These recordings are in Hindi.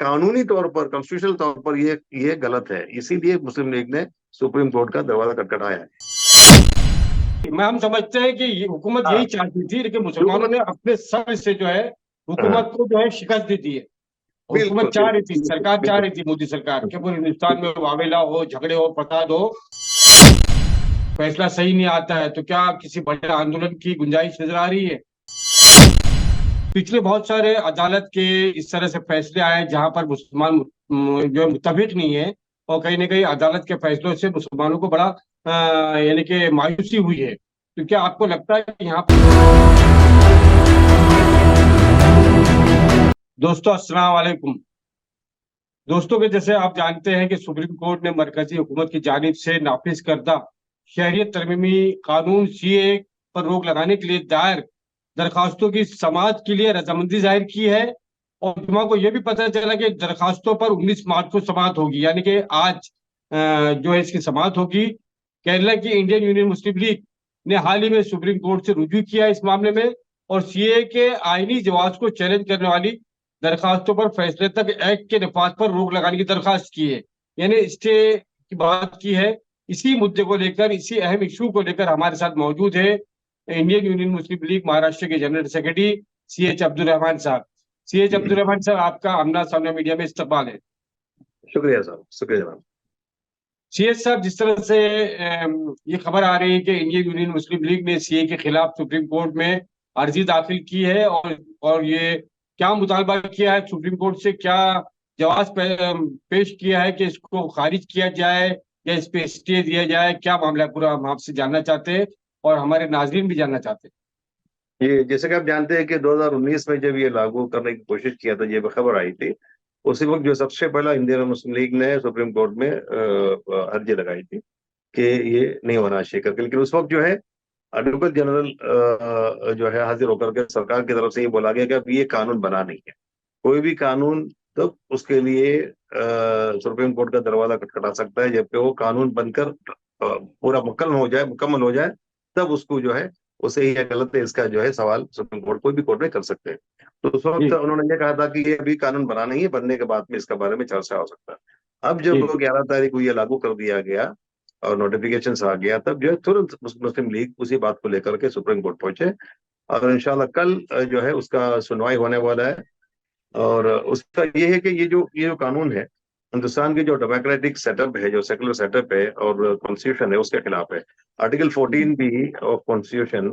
कानूनी तौर पर, कॉन्स्टिट्यूशनल तौर पर ये गलत है। इसीलिए मुस्लिम लीग ने सुप्रीम कोर्ट का दरवाजा खटखटाया है। मैं हम समझते हैं कि हुकूमत हाँ, यही चाहती थी, लेकिन मुसलमानों ने अपने सर से जो है हाँ, हुकूमत को जो है शिकस्त दे दी है। हुकूमत बिल्कुल चाह रही थी, बिल्कुल बिल्कुल सरकार चाह बिल्कुल रही थी, मोदी सरकार, कि पूरे हिंदुस्तान में बिल्कुल। वावेला हो, झगड़े हो, फसाद हो, फैसला सही नहीं आता है, तो क्या किसी बड़े आंदोलन की गुंजाइश नजर आ रही है? पिछले बहुत सारे अदालत के इस तरह से फैसले आए जहां पर मुसलमान जो है मुत्तफिक नहीं है, और कहीं ना कहीं अदालत के फैसलों से मुसलमानों को बड़ा यानी कि मायूसी हुई है। तो क्या आपको लगता है कि यहाँ पर दोस्तों अस्सलाम वालेकुम। दोस्तों के जैसे आप जानते हैं कि सुप्रीम कोर्ट ने मरकजी हुकूमत की जानिब से नाफिज करदा शहरियत तरमीमी कानून सीए पर रोक लगाने के लिए दायर दरखास्तों की समाअत के लिए रजामंदी जाहिर की है। और जुमा को यह भी पता चला कि दरखास्तों पर 19 मार्च को समाअत होगी, यानी कि आज जो है इसकी समाअत होगी। केरला की इंडियन यूनियन मुस्लिम लीग ने हाल ही में सुप्रीम कोर्ट से रुजू किया इस मामले में, और सीए के आईनी जवाब को चैलेंज करने वाली दरखास्तों पर फैसले तक एक्ट के नफाज पर रोक लगाने की दरखास्त की है, यानी स्टे की बात की है। इसी मुद्दे को लेकर, इसी अहम इशू को लेकर हमारे साथ मौजूद है Indian Union Muslim League Maharashtra के general secretary CH Abdul Rahman Sahab. CH Abdul Rahman साहब, आपका आमना सामना मीडिया में इस्तकबाल है। शुक्रिया साहब, शुक्रिया जनाब। सीएच साहब, जिस तरह से ये खबर आ रही है कि इंडियन यूनियन मुस्लिम लीग ने सीए के खिलाफ सुप्रीम कोर्ट में अर्जी दाखिल की है, और ये क्या मुतालबा किया है सुप्रीम कोर्ट से, क्या जवाब पेश किया है कि इसको खारिज किया जाए या इस पे स्टे दिया जाए, क्या मामला है पूरा हम आपसे जानना चाहते हैं, और हमारे नाजरीन भी जानना चाहते हैं। ये जैसे कि आप जानते हैं कि 2019 में जब ये लागू करने की कोशिश किया था, ये खबर आई थी, उसी वक्त जो सबसे पहला इंडियन मुस्लिम लीग ने सुप्रीम कोर्ट में अर्जी लगाई थी कि ये नहीं होना चाहिए करके। लेकिन उस वक्त जो है एडवोकेट जनरल जो है हाजिर होकर के सरकार की तरफ से ये बोला गया कि अब ये कानून बना नहीं है। कोई भी कानून तब उसके लिए सुप्रीम कोर्ट का दरवाजा खटखटा सकता है जबकि वो कानून बनकर पूरा मुकम्मल हो जाए, तब उसको जो है उसे ही गलत है इसका जो है सवाल सुप्रीम कोर्ट, कोई भी कोर्ट में कर सकते हैं। तो उस वक्त जी उन्होंने ये कहा था कि ये अभी कानून बना नहीं है, बनने के बाद में इसके बारे में चर्चा हो सकता है। अब जब जी 11 तारीख को ये लागू कर दिया गया और नोटिफिकेशन आ गया, तब जो है तुरंत मुस्लिम लीग उसी बात को लेकर के सुप्रीम कोर्ट पहुंचे, और इंशाल्लाह कल जो है उसका सुनवाई होने वाला है। और उसका ये है कि ये जो कानून है, हिंदुस्तान की जो डेमोक्रेटिक सेटअप है, जो सेकुलर सेटअप है और कॉन्स्टिट्यूशन है, उसके खिलाफ है। आर्टिकल 14 भी ऑफ कॉन्स्टिट्यूशन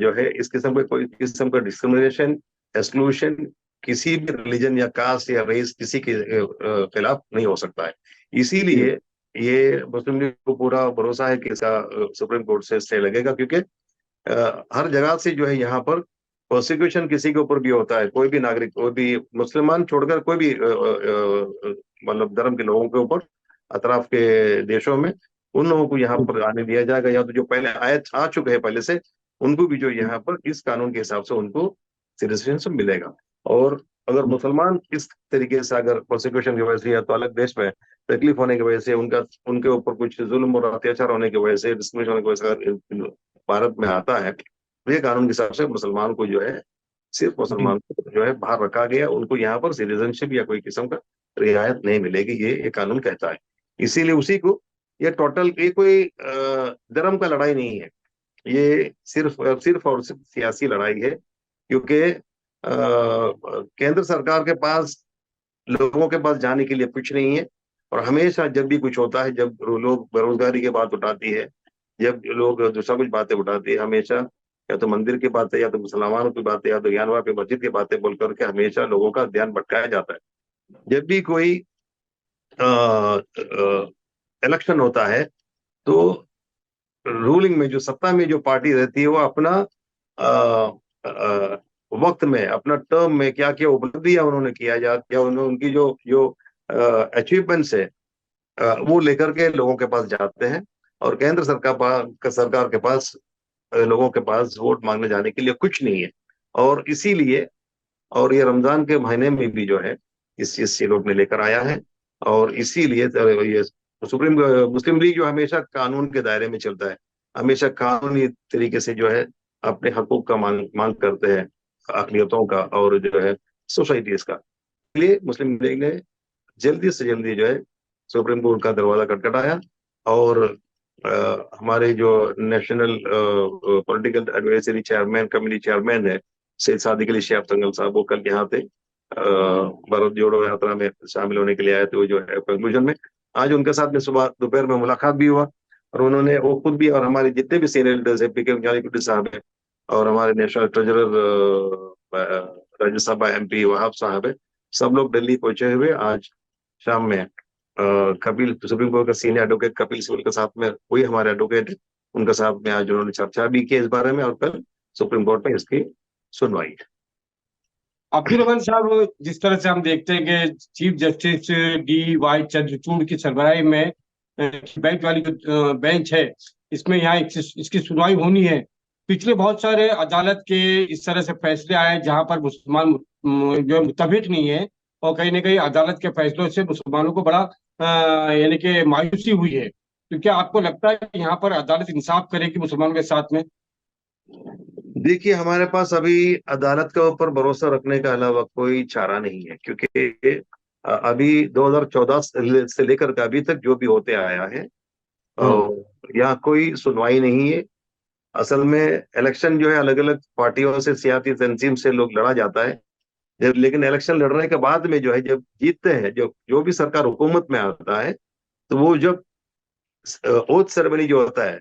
जो है इस किस्म का कोई किस्म का डिस्क्रिमिनेशन, एक्सक्लूशन किसी भी रिलीजन या कास्ट या रेस किसी के खिलाफ नहीं हो सकता है। जी इसीलिए ये मुस्लिम लीग को पूरा भरोसा है कि इसका सुप्रीम कोर्ट से स्टे लगेगा, क्योंकि हर जगह से जो है यहाँ पर प्रोसिक्यूशन किसी के ऊपर भी होता है, कोई भी नागरिक, कोई भी मुसलमान छोड़कर कोई भी मतलब धर्म के लोगों के ऊपर अतराफ के देशों में, उन लोगों को यहाँ पर आने दिया जाएगा, या तो जो पहले आए आ चुके हैं पहले से, उनको भी जो यहाँ पर इस कानून के हिसाब से उनको सिटीजनशिप मिलेगा। और अगर मुसलमान इस तरीके से अगर प्रोसिक्यूशन की वजह से या तो अलग देश में तकलीफ होने की वजह से, उनके ऊपर कुछ जुल्म और अत्याचार होने की वजह से, डिस्क्रिमिनेशन होने की वजह से अगर भारत में आता है, तो ये कानून के हिसाब से मुसलमान को जो है, सिर्फ जी मुसलमान को जो है बाहर रखा गया, उनको यहाँ पर सिटीजनशिप या कोई किस्म का रियायत नहीं मिलेगी, ये कानून कहता है। इसीलिए उसी को ये टोटल, ये कोई धर्म का लड़ाई नहीं है, ये सिर्फ और सिर्फ सियासी लड़ाई है। क्योंकि केंद्र सरकार के पास, लोगों के पास जाने के लिए कुछ नहीं है। और हमेशा जब भी कुछ होता है, जब लोग बेरोजगारी की बात उठाती है, जब लोग दूसरा कुछ बातें उठाते हैं, हमेशा या तो मंदिर की बातें, या तो मुसलमानों की बातें, या तो ज्ञानवा पे मस्जिद की बातें बोल करके हमेशा लोगों का ध्यान भटकाया जाता है। जब भी कोई इलेक्शन होता है, तो रूलिंग में, जो सत्ता में जो पार्टी रहती है, वो अपना वक्त में, अपना टर्म में क्या क्या उपलब्धियां उन्होंने किया या उनकी जो जो अचीवमेंट्स है, वो लेकर के लोगों के पास जाते हैं। और केंद्र सरकार के पास, लोगों के पास वोट मांगने जाने के लिए कुछ नहीं है। और इसीलिए, और ये रमजान के महीने में भी जो है इस चीज से लोग ने लेकर आया है। और इसीलिए ये सुप्रीम मुस्लिम लीग जो हमेशा कानून के दायरे में चलता है, हमेशा कानूनी तरीके से जो है अपने हकूक का मांग करते हैं, अकलियतों का और जो है सोसाइटीज का। लिए मुस्लिम लीग ने जल्दी से जल्दी जो है सुप्रीम कोर्ट का दरवाजा खटखटाया, और हमारे जो national political advisory chairman, committee chairman है सैयद सादिक अली शिहाब तंगल साहब, वो कल यहाँ थे भारत जोड़ो यात्रा में शामिल होने के लिए आए थे। वो जो है कंक्लूजन में आज उनके साथ में सुबह दोपहर में मुलाकात भी हुआ, और उन्होंने वो खुद भी और हमारे जितने भी सीनियर लीडर्स है, पीके जानीकुटी साहब है, और हमारे national treasurer Rajya Sabha MP Wahab साहब है, सब लोग दिल्ली पहुंचे हुए आज शाम में कपिल, सुप्रीम कोर्ट का सीनियर एडवोकेट कपिल सिब्बल के साथ में, वही हमारे एडवोकेट है, उनके साथ में आज उन्होंने चर्चा भी की इस बारे में, और कल सुप्रीम कोर्ट में इसकी सुनवाई है। अब्दुल रहमान साहब, जिस तरह से हम देखते हैं कि चीफ जस्टिस DY चंद्रचूड़ की सरबराही में बेंच वाली जो बेंच है, इसमें यहाँ इसकी सुनवाई होनी है। पिछले बहुत सारे अदालत के इस तरह से फैसले आए जहां पर मुसलमान जो है मुतफिक नहीं है, और कहीं ना कहीं अदालत के फैसलों से मुसलमानों को बड़ा यानी कि मायूसी हुई है। तो क्या आपको लगता है कि यहाँ पर अदालत इंसाफ करेगी मुसलमानों के साथ में? देखिए, हमारे पास अभी अदालत के ऊपर भरोसा रखने का अलावा कोई चारा नहीं है, क्योंकि अभी 2014 से लेकर के अभी तक जो भी होते आया है, हम्म। यहाँ कोई सुनवाई नहीं है। असल में इलेक्शन जो है अलग अलग पार्टियों से, सियासी तंजीम से लोग लड़ा जाता है, जब लेकिन इलेक्शन लड़ने के बाद में जो है जब जीतते हैं, जो जो भी सरकार हुकूमत में आता है, तो वो जब ओथ सेरेमनी जो होता है,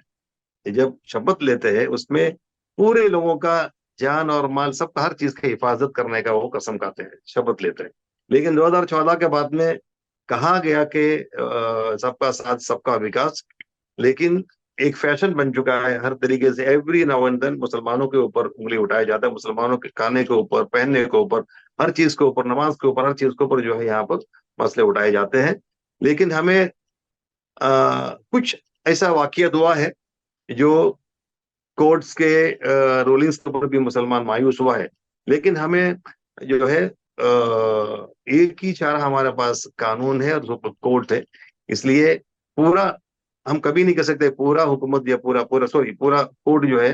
जब शपथ लेते हैं, उसमें पूरे लोगों का जान और माल, सबका हर चीज की हिफाजत करने का वो कसम खाते हैं, शपथ लेते हैं। लेकिन 2014 के बाद में कहा गया कि सबका साथ सबका विकास, लेकिन एक फैशन बन चुका है हर तरीके से, एवरी नाउ एंड देन मुसलमानों के ऊपर उंगली उठाया जाता है, मुसलमानों के खाने के ऊपर, पहनने के ऊपर, हर चीज के ऊपर, नमाज के ऊपर, हर चीज के ऊपर जो है यहाँ पर मसले उठाए जाते हैं। लेकिन हमें कुछ ऐसा वाकयात हुआ है जो कोर्ट्स के रूलिंग्स के ऊपर भी मुसलमान मायूस हुआ है, लेकिन हमें जो है एक ही चारा हमारे पास कानून है और कोर्ट है। इसलिए पूरा हम कभी नहीं कह सकते पूरा हुकूमत या पूरा पूरा सॉरी पूरा कोर्ट जो है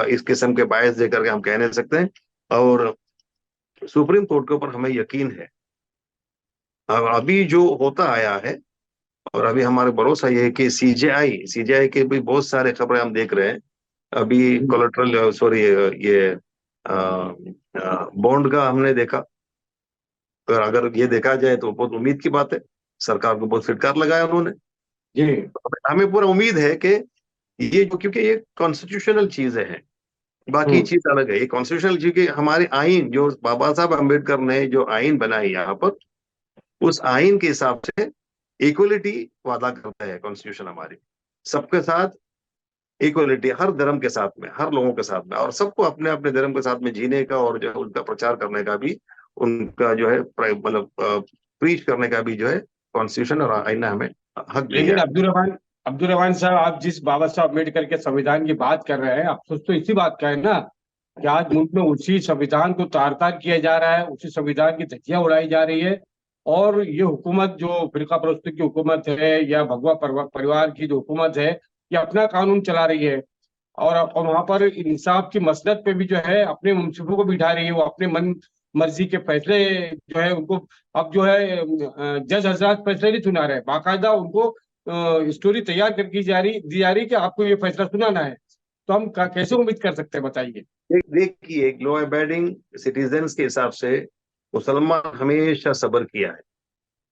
इस किस्म के बायस दे करके हम कह नहीं सकते हैं, और सुप्रीम कोर्ट के ऊपर हमें यकीन है। अभी जो होता आया है, और अभी हमारे भरोसा ये है कि सीजेआई के भी बहुत सारे खबरें हम देख रहे हैं। अभी कोलेट्रल सॉरी ये बॉन्ड का हमने देखा, और अगर ये देखा जाए तो बहुत उम्मीद की बात है, सरकार को बहुत फिटकार लगाया उन्होंने। जी। हमें पूरा उम्मीद है कि ये जो, क्योंकि ये कॉन्स्टिट्यूशनल चीजें हैं, बाकी हम्म। चीज अलग है। ये कॉन्स्टिट्यूशनल चीज के हमारे आइन, जो बाबा साहब अम्बेडकर ने जो आइन बनाई यहाँ पर, उस आइन के हिसाब से इक्वलिटी वादा करता है कॉन्स्टिट्यूशन हमारी, सबके साथ इक्वलिटी, हर धर्म के साथ में, हर लोगों के साथ में, और सबको अपने अपने धर्म के साथ में जीने का और जो है उनका प्रचार करने का भी, उनका जो है मतलब प्रीच करने का भी जो है कॉन्स्टिट्यूशन और आईना हमें हक लेकिन दिया है। अब्दुल रहमान साहब, आप जिस बाबा साहब अम्बेडकर के संविधान की बात कर रहे हैं, अफसोस तो इसी बात का है ना कि आज मुल्क में उसी संविधान को तार तार किया जा रहा है, उसी संविधान की धज्जियां उड़ाई जा रही है। और ये हुकूमत जो फिरका प्रस्ती की हुकूमत है या भगवा परिवार की जो हुकूमत है, ये अपना कानून चला रही है। और वहां पर इंसाफ की मसनद पे भी जो है अपने मुंसिफों को बिठा रही है, वो अपने मन मर्जी के फैसले जो है उनको, अब जो है जज हजरात फैसले नहीं सुना रहे, बाकायदा उनको स्टोरी तैयार कर दी जा रही कि आपको ये फैसला सुनाना है। तो हम कैसे उम्मीद कर सकते हैं, बताइए? देखिए, एक लॉ अबाइडिंग सिटीजन्स के हिसाब से मुसलमान हमेशा सब्र किया है।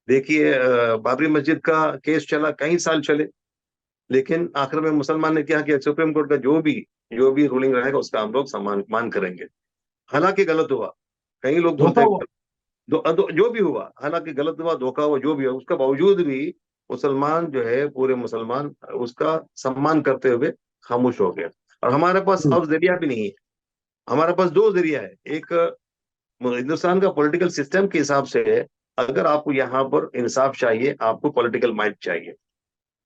देखिए, बाबरी मस्जिद का केस चला, कई साल चले, लेकिन आखिर में मुसलमान ने क्या किया, सुप्रीम कोर्ट का जो भी रूलिंग रहेगा उसका हम लोग सम्मान मान करेंगे। हालांकि गलत हुआ, कई लोग बोलते धोखा हैं हुआ। जो भी हुआ, हालांकि गलत हुआ, धोखा हुआ, जो भी हुआ, उसका बावजूद भी मुसलमान जो है, पूरे मुसलमान उसका सम्मान करते हुए खामोश हो गया। और हमारे पास हम्म। अब जरिया भी नहीं है। हमारे पास दो जरिया है। एक, हिंदुस्तान का पॉलिटिकल सिस्टम के हिसाब से है, अगर आपको यहाँ पर इंसाफ चाहिए, आपको पॉलिटिकल माइंड चाहिए।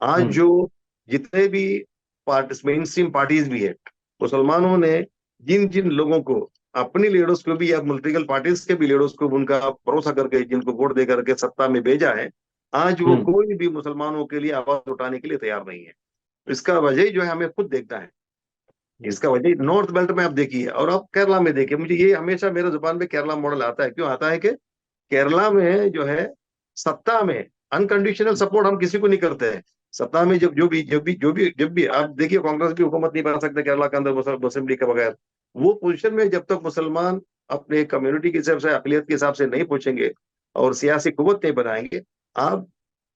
आज हम्म। जो जितने भी मेन स्ट्रीम पार्टीज भी है, मुसलमानों ने जिन जिन लोगों को, अपनी लीडर्स को भी या पॉलिटिकल पार्टीज के भी लीडर्स को उनका भरोसा करके, जिनको वोट दे करके सत्ता में भेजा है, आज वो हम्म। कोई भी मुसलमानों के लिए आवाज उठाने के लिए तैयार नहीं है। इसका वजह जो है हमें खुद देखना है। इसका वजह नॉर्थ बेल्ट में आप देखिए, और आप केरला में देखिए। मुझे ये हमेशा मेरे जुबान पे केरला मॉडल आता है, क्यों आता है कि केरला में जो है सत्ता में अनकंडीशनल सपोर्ट हम किसी को नहीं करते हैं। सत्ता में जब भी आप देखिए, कांग्रेस भी हुकूमत नहीं बना सकते केरला के अंदर असेंबली के बगैर। वो पोजीशन में जब तक मुसलमान अपने कम्युनिटी के हिसाब से, अकलियत के हिसाब से नहीं पूछेंगे और सियासी कुव्वत नहीं बनाएंगे, आप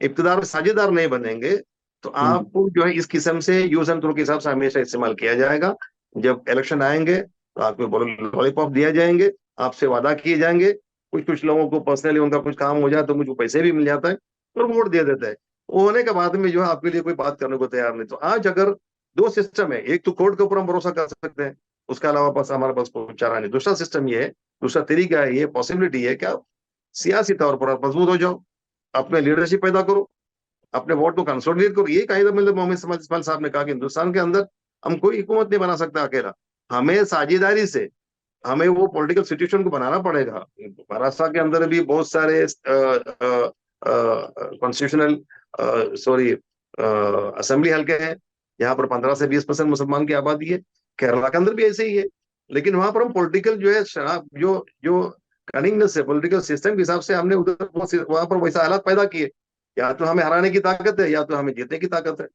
इब्तिदार में साझेदार नहीं बनेंगे, तो आपको जो है इस किस्म से यूज एंड थ्रो के हिसाब से हमेशा इस्तेमाल किया जाएगा। जब इलेक्शन आएंगे तो आपको लॉलीपॉप दिया जाएंगे, आपसे वादा किए जाएंगे। कुछ कुछ लोगों को पर्सनली उनका कुछ काम हो जाए तो मुझे पैसे भी मिल जाता है और वोट दे देता है। वो होने के बाद में जो है आपके लिए कोई बात करने को तैयार नहीं। तो आज अगर दो सिस्टम है, एक तो कोर्ट के ऊपर हम भरोसा कर सकते हैं, उसके अलावा बस हमारे पास कोई चारा नहीं। दूसरा सिस्टम ये है, दूसरा तरीका है, ये पॉसिबिलिटी है कि आप सियासी तौर पर आप मजबूत हो जाओ, अपने लीडरशिप पैदा करो, अपने वोट को कंसोलिडेट करो। ये कायदा मतलब मोहम्मद इस्माइल साहब ने कहा कि हिंदुस्तान के अंदर हम कोई हुकूमत नहीं बना सकता अकेला, हमें साझेदारी से हमें वो पॉलिटिकल सिचुएशन को बनाना पड़ेगा। महाराष्ट्र के अंदर भी बहुत सारे कॉन्स्टिट्यूशनल सॉरी असेंबली हल्के हैं, यहाँ पर 15 से 20% मुसलमान की आबादी है। केरला के अंदर भी ऐसे ही है, लेकिन वहां पर हम पॉलिटिकल जो है शराब जो जो कनिंगनेस है पॉलिटिकल सिस्टम के हिसाब से हमने उधर वहां पर वैसा हालात पैदा किए। या तो हमें हराने की ताकत है, या तो हमें जीतने की ताकत है,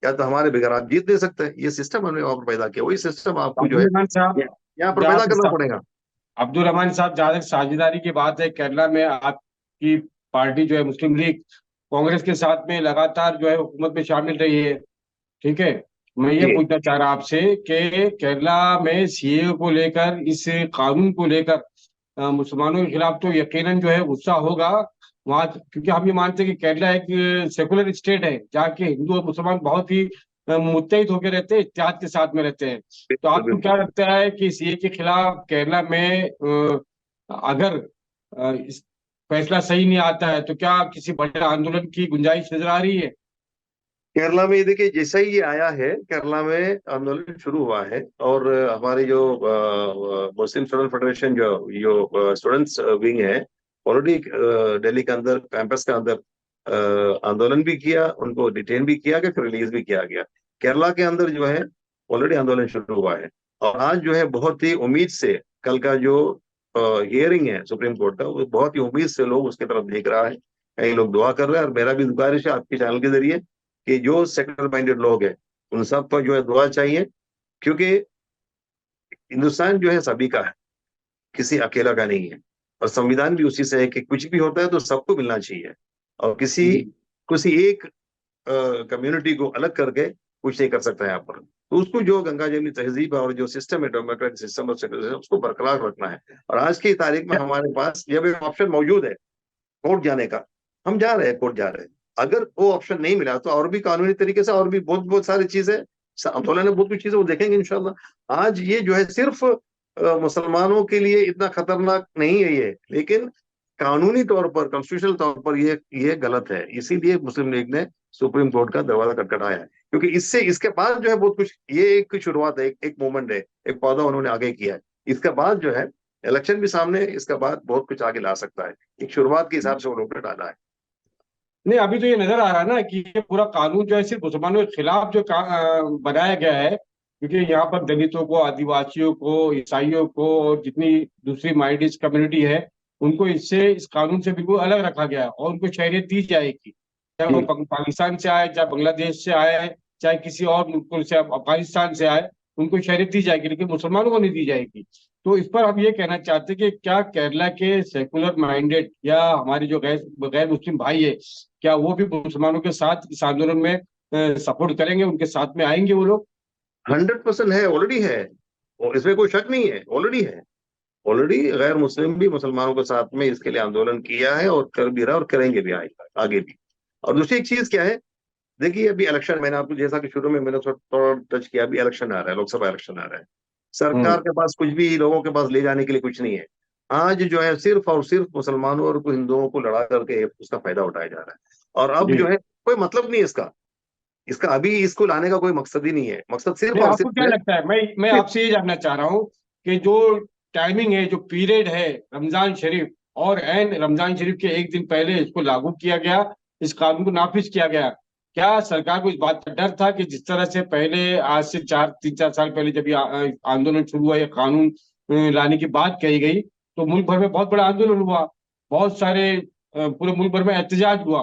या तो हमारे बगैर आप जीत नहीं सकते। ये सिस्टम हमने वहां पर पैदा किया, वही सिस्टम आपको जो है अब्दुल रहमान साहब, यहाँ पर जहाँ पैदा करना तक पड़ेगा। अब्दुल रहमान साहब, जहाँ तक साझेदारी की बात है, केरला में आपकी पार्टी जो है मुस्लिम लीग कांग्रेस के साथ में लगातार जो है हुकूमत में शामिल रही है, ठीक है। मैं ये जी पूछना चाह रहा आपसे कि केरला में सीए को लेकर, इस कानून को लेकर मुसलमानों के खिलाफ तो यकीनन जो है गुस्सा होगा वहाँ, क्योंकि हम ये मानते हैं कि केरला एक सेकुलर स्टेट है जहाँ के हिंदू और मुसलमान बहुत ही मुत्तहिद होकर रहते हैं, इत्तेहाद के साथ में रहते हैं। तो बिल्कुल आपको क्या बिल्कुल। लगता है कि सीए के खिलाफ केरला में अगर इस फैसला सही नहीं आता है तो क्या किसी बड़े आंदोलन की गुंजाइश नजर आ रही है? केरला में ये देखिए, जैसा ही ये आया है केरला में आंदोलन शुरू हुआ है, और हमारी जो मुस्लिम स्टूडेंट फेडरेशन जो जो स्टूडेंट्स विंग है, ऑलरेडी दिल्ली के अंदर कैंपस के अंदर आंदोलन भी किया, उनको डिटेन भी किया गया, फिर रिलीज भी किया गया। केरला के अंदर जो है ऑलरेडी आंदोलन शुरू हुआ है, और आज जो है बहुत ही उम्मीद से कल का जो हियरिंग है सुप्रीम कोर्ट का, वो बहुत ही उम्मीद से लोग उसकी तरफ देख रहा है। कई लोग दुआ कर रहे हैं, और मेरा भी गुजारिश है आपके चैनल के जरिए कि जो सेक्युलर माइंडेड लोग हैं उन सब को जो है दुआ चाहिए, क्योंकि हिंदुस्तान जो है सभी का है, किसी अकेला का नहीं है। और संविधान भी उसी से है कि कुछ भी होता है तो सबको मिलना चाहिए, और किसी जी। किसी एक कम्युनिटी को अलग करके कुछ नहीं कर सकता है यहाँ पर। तो उसको जो गंगा जमनी तहजीब है और जो सिस्टम है डेमोक्रेटिक सिस्टम और सेक्युलर सिस्टम, उसको बरकरार रखना है। और आज की तारीख में हमारे पास जब एक ऑप्शन मौजूद है कोर्ट जाने का, हम जा रहे हैं, कोर्ट जा रहे हैं। अगर वो ऑप्शन नहीं मिला तो और भी कानूनी तरीके से और भी बहुत बहुत सारी चीजें, अब्दुल्ला ने बहुत कुछ चीजें वो देखेंगे इंशाल्लाह। आज ये जो है सिर्फ मुसलमानों के लिए इतना खतरनाक नहीं है ये, लेकिन कानूनी तौर पर, कॉन्स्टिट्यूशनल तौर पर ये गलत है। इसीलिए मुस्लिम लीग ने सुप्रीम कोर्ट का दरवाजा खटखटाया है, क्योंकि इससे इसके बाद जो है बहुत कुछ, ये एक शुरुआत है, एक मूवमेंट है, एक पौधा उन्होंने आगे किया है। इसके बाद जो है इलेक्शन भी सामने है, इसके बाद बहुत कुछ आगे ला सकता है। एक शुरुआत के हिसाब से उन्होंने डाला है। नहीं, अभी तो ये नजर आ रहा है ना कि ये पूरा कानून जो है सिर्फ मुसलमानों के खिलाफ जो बनाया गया है, क्योंकि यहाँ पर दलितों को, आदिवासियों को, ईसाइयों को और जितनी दूसरी माइनॉरिटीज कम्युनिटी है उनको इससे, इस कानून से बिल्कुल अलग रखा गया है, और उनको शहरियत दी जाएगी, चाहे वो जी पाकिस्तान से आए, चाहे बांग्लादेश से आए, चाहे किसी और मुल्क से, अफगानिस्तान से आए, उनको शहरियत दी जाएगी, लेकिन मुसलमानों को नहीं दी जाएगी। तो इस पर हम ये कहना चाहते हैं कि क्या केरला के सेकुलर माइंडेड या हमारे जो गैर गैर मुस्लिम भाई है, क्या वो भी मुसलमानों के साथ इस आंदोलन में सपोर्ट करेंगे, उनके साथ में आएंगे वो लोग? 100% है, ऑलरेडी है, और इसमें कोई शक नहीं है, ऑलरेडी है। ऑलरेडी गैर मुस्लिम भी मुसलमानों के साथ में इसके लिए आंदोलन किया है, और कर भी रहा है, और करेंगे भी आगे भी। और दूसरी एक चीज क्या है, देखिए अभी इलेक्शन, मैंने आपको जैसा कि शुरू में मैंने थोड़ा टच किया, अभी इलेक्शन आ रहा है, लोकसभा इलेक्शन आ रहा है। सरकार हम्म। के पास कुछ भी, लोगों के पास ले जाने के लिए कुछ नहीं है। आज जो है सिर्फ और सिर्फ मुसलमानों और हिंदुओं को लड़ा करके उसका फायदा उठाया जा रहा है। और अब जो जी। है कोई मतलब नहीं है इसका, इसका अभी इसको लाने का कोई मकसद ही नहीं है। मकसद सिर्फ नहीं, और आपको सिर्फ क्या है लगता है, मैं कि आपसे ये जानना चाह रहा हूँ कि जो टाइमिंग है, जो पीरियड है रमजान शरीफ, और एन रमजान शरीफ के एक दिन पहले इसको लागू किया गया, इस कानून को नाफिज किया गया, क्या सरकार को इस बात का डर था कि जिस तरह से पहले, आज से 3-4 साल पहले जब ये आंदोलन शुरू हुआ, या कानून लाने की बात कही गई, तो मुल्क भर में बहुत बड़ा आंदोलन हुआ, बहुत सारे पूरे मुल्क भर में एहतजाज हुआ।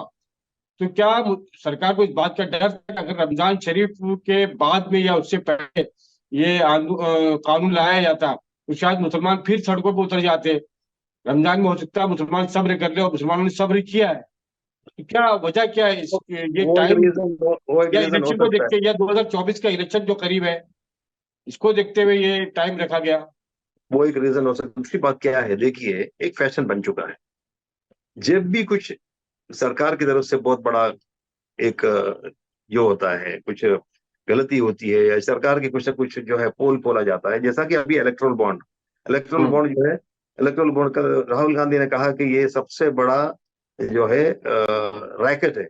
तो क्या सरकार को इस बात का डर था कि अगर रमजान शरीफ के बाद में या उससे पहले ये कानून लाया जाता तो शायद मुसलमान फिर सड़कों पर उतर जाते। रमजान में हो सकता है मुसलमान सब्र कर ले, और मुसलमानों ने सब्र किया है। तो क्या वजह क्या है इस ये वो एक टाइम, रीजन वो एक या रीजन हो इलेक्शन को सकता है। देखते, या 2024 का इलेक्शन जो करीब है, इसको देखते हुए ये टाइम रखा गया? वो एक रीजन हो सकता है। दूसरी बात क्या है, देखिए एक फैशन बन चुका है, जब भी कुछ सरकार की तरफ से बहुत बड़ा एक जो होता है, कुछ गलती होती है या सरकार की कुछ ना कुछ जो है पोल खोला जाता है, जैसा कि अभी इलेक्ट्रल हम्म। बॉन्ड जो है, इलेक्ट्रल बॉन्ड का राहुल गांधी ने कहा कि ये सबसे बड़ा जो है रैकेट है,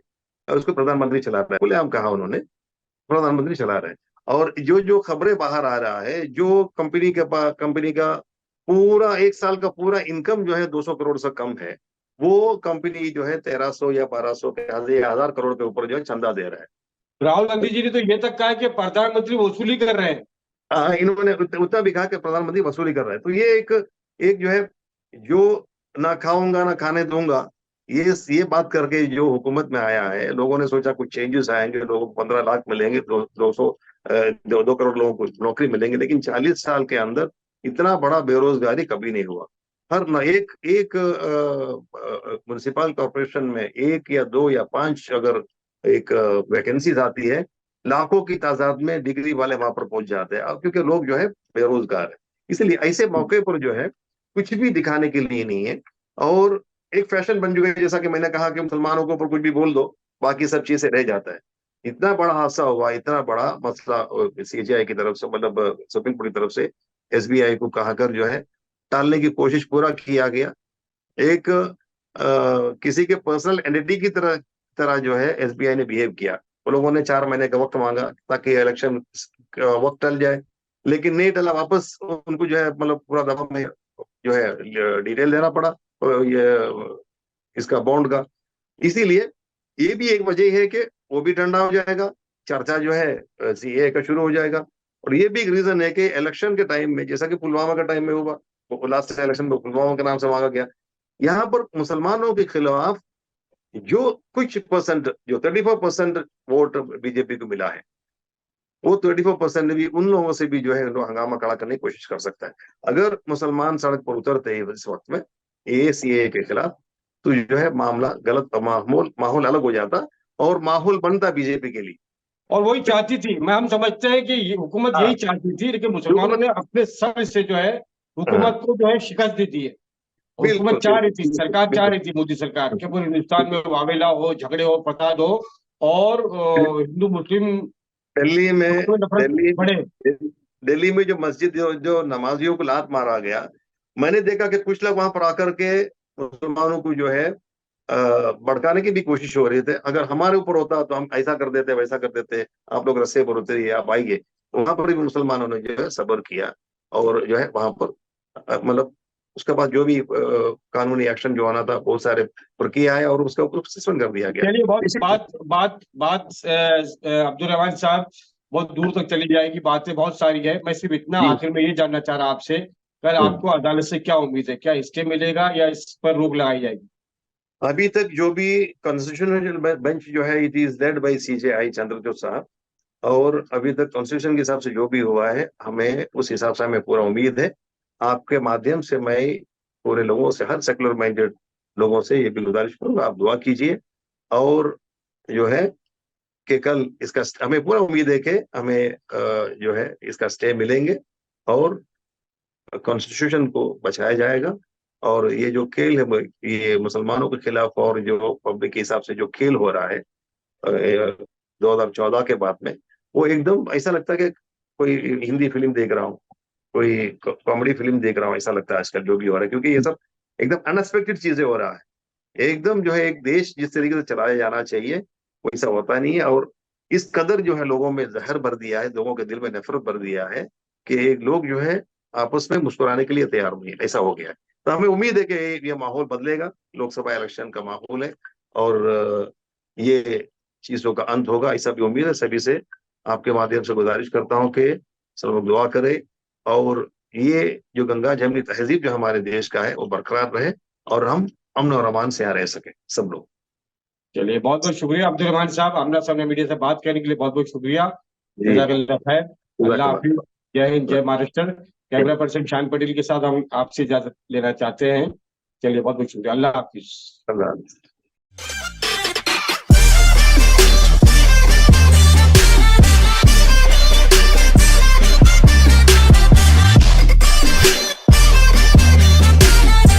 और उसको प्रधानमंत्री चला रहा है, बोले हम कहा उन्होंने, प्रधानमंत्री चला रहे हैं। और जो जो खबरें बाहर आ रहा है, जो कंपनी का पूरा एक साल का पूरा इनकम जो है 200 करोड़ से कम है, वो कंपनी जो है 1300 या 1200 के 1000 करोड़ के ऊपर जो है चंदा दे रहा है। राहुल गांधी जी ने तो ये तक कहा है कि प्रधानमंत्री वसूली कर रहे हैं। हाँ, इन्होंने उतना भी कहा कि प्रधानमंत्री वसूली कर रहा है। तो ये एक एक जो है, जो ना खाऊंगा ना खाने दूंगा, ये बात करके जो हुकूमत में आया है, लोगों ने सोचा कुछ चेंजेस आएंगे, लोगों को 15 लाख मिलेंगे, 200 दो करोड़ लोगों को नौकरी मिलेंगे, लेकिन 40 साल के अंदर इतना बड़ा बेरोजगारी कभी नहीं हुआ। हर न एक एक म्युनिसिपल कॉरपोरेशन में एक या दो या पांच अगर एक वैकेंसीज आती है, लाखों की तादाद में डिग्री वाले वहां पर पहुंच जाते हैं। अब क्योंकि लोग जो है बेरोजगार है, इसलिए ऐसे मौके पर जो है कुछ भी दिखाने के लिए नहीं है। और एक फैशन बन चुका है, जैसा कि मैंने कहा कि मुसलमानों के ऊपर कुछ भी बोल दो, बाकी सब चीजें रह जाता है। इतना बड़ा हादसा हुआ, इतना बड़ा मसला सीजीआई की तरफ से, मतलब सुप्रीम कोर्ट की तरफ से एसबीआई को कहा कर जो है टालने की कोशिश पूरा किया गया। एक किसी के पर्सनल एंटिटी की तरह तरह जो है एसबीआई ने बिहेव किया। वो लोगों ने 4 महीने का वक्त मांगा ताकि इलेक्शन वक्त टल जाए, लेकिन नहीं टला, वापस उनको जो है मतलब पूरा दफा में जो है डिटेल देना पड़ा, ये इसका बॉन्ड का। इसीलिए ये भी एक वजह है कि वो भी ठंडा हो जाएगा, चर्चा जो है सीए का शुरू हो जाएगा। और ये भी एक रीजन है कि इलेक्शन के टाइम में, जैसा कि पुलवामा का टाइम में हुआ, वो लास्ट इलेक्शन में पुलवामा के नाम से मांगा गया, यहाँ पर मुसलमानों के खिलाफ जो कुछ परसेंट, जो 34% वोट बीजेपी को मिला है, वो 34% भी उन लोगों से भी जो है हंगामा खड़ा करने की कोशिश कर सकता है। अगर मुसलमान सड़क पर उतरते हैं इस वक्त में एसीए के खिलाफ, तो जो है मामला गलत, माहौल माहौल अलग हो जाता और माहौल बनता बीजेपी के लिए। और वही चाहती थी, मैं हम समझते हैं कि ये हुकूमत यही हाँ, चाहती थी, लेकिन मुसलमानों हुकूमत, ने अपने सर से जो है हाँ, हुकूमत को जो है शिकस्त दे दी है। हुकूमत बिल्कुल चाह रही बिल्कुल थी, बिल्कुल सरकार चाह बिल्कुल रही थी, मोदी सरकार के पूरे हिंदुस्तान में बिल्कुल। वावेला हो, झगड़े हो, फसाद हो, और हिंदू मुस्लिम दिल्ली में में नफरत दिल्ली बढ़े। दिल्ली में जो मस्जिद, जो नमाजियों को लात मारा गया, मैंने देखा कि कुछ लोग वहां पर आकर के मुसलमानों को जो है भड़काने की भी कोशिश हो रही थे। अगर हमारे ऊपर होता तो हम ऐसा कर देते, वैसा कर देते, आप लोग रस्से पर उतरिए, आप आइए। वहां पर भी मुसलमानों ने जो है सब्र किया, और जो है वहां पर मतलब उसके बाद जो भी कानूनी एक्शन जो आना था, बहुत सारे पर किया है, और उसका ऊपर सस्पेंड कर दिया गया। चलिए, बहुत इसी बात बात बात अब्दुल रहमान साहब, बहुत दूर तक चली जाएगी, बातें बहुत सारी है। मैं सिर्फ इतना जी आखिर में ये जानना चाह रहा आपसे, कल हम्म। आपको अदालत से क्या उम्मीद है? क्या स्टे मिलेगा या इस पर रोक लगाई जाएगी? अभी तक जो भी कॉन्स्टिट्यूशनल बेंच जो है, it is led by CJI Chandrachud साहब। और अभी तक कॉन्स्टिट्यूशन के हिसाब से जो भी हुआ है, हमें उस हिसाब से हमें पूरा उम्मीद है। आपके माध्यम से मैं पूरे लोगों से, हर सेकुलर माइंडेड लोगों से ये भी गुजारिश करूंगा, आप दुआ कीजिए। और जो है कि कल इसका हमें पूरा उम्मीद है कि हमें जो है इसका स्टे मिलेंगे, और कॉन्स्टिट्यूशन को बचाया जाएगा। और ये जो खेल है, ये मुसलमानों के खिलाफ और जो पब्लिक के हिसाब से जो खेल हो रहा है 2014 के बाद में, वो एकदम ऐसा लगता है कि कोई हिंदी फिल्म देख रहा हूँ, कोई कॉमेडी फिल्म देख रहा हूँ, ऐसा लगता है आजकल जो भी हो रहा है, क्योंकि ये सब एकदम अनएक्सपेक्टेड चीजें हो रहा है। एकदम जो है एक देश जिस तरीके से चलाया जाना चाहिए वैसा होता नहीं है। और इस कदर जो है लोगों में जहर भर दिया है, लोगों के दिल में नफरत भर दिया है, कि एक लोग जो है आपस में मुस्कुराने के लिए तैयार नहीं है, ऐसा हो गया है। तो हमें उम्मीद है कि ये माहौल बदलेगा, लोकसभा इलेक्शन का माहौल है, और ये चीजों का अंत होगा, ऐसा भी उम्मीद है। सभी से आपके माध्यम से गुजारिश करता हूँ कि सब लोग दुआ करें, और ये जो गंगा जमनी तहजीब जो हमारे देश का है वो बरकरार रहे, और हम अमन और अमान से यहाँ रह सके सब लोग। चलिए, बहुत बहुत शुक्रिया अब्दुल रहमान साहब, आमना सामने मीडिया से बात करने के लिए बहुत बहुत शुक्रिया। जी, जज़ाकल्लाह खैर। अल्लाह जज़ाकल्लाह। हाफिज। जय हिंद, जय महाराष्ट्र। कैमरा पर्सन शान पटेल के साथ हम आपसे इजाजत लेना चाहते हैं। चलिए, बहुत बहुत शुक्रिया। अल्लाह हाफिज। अल्लाह।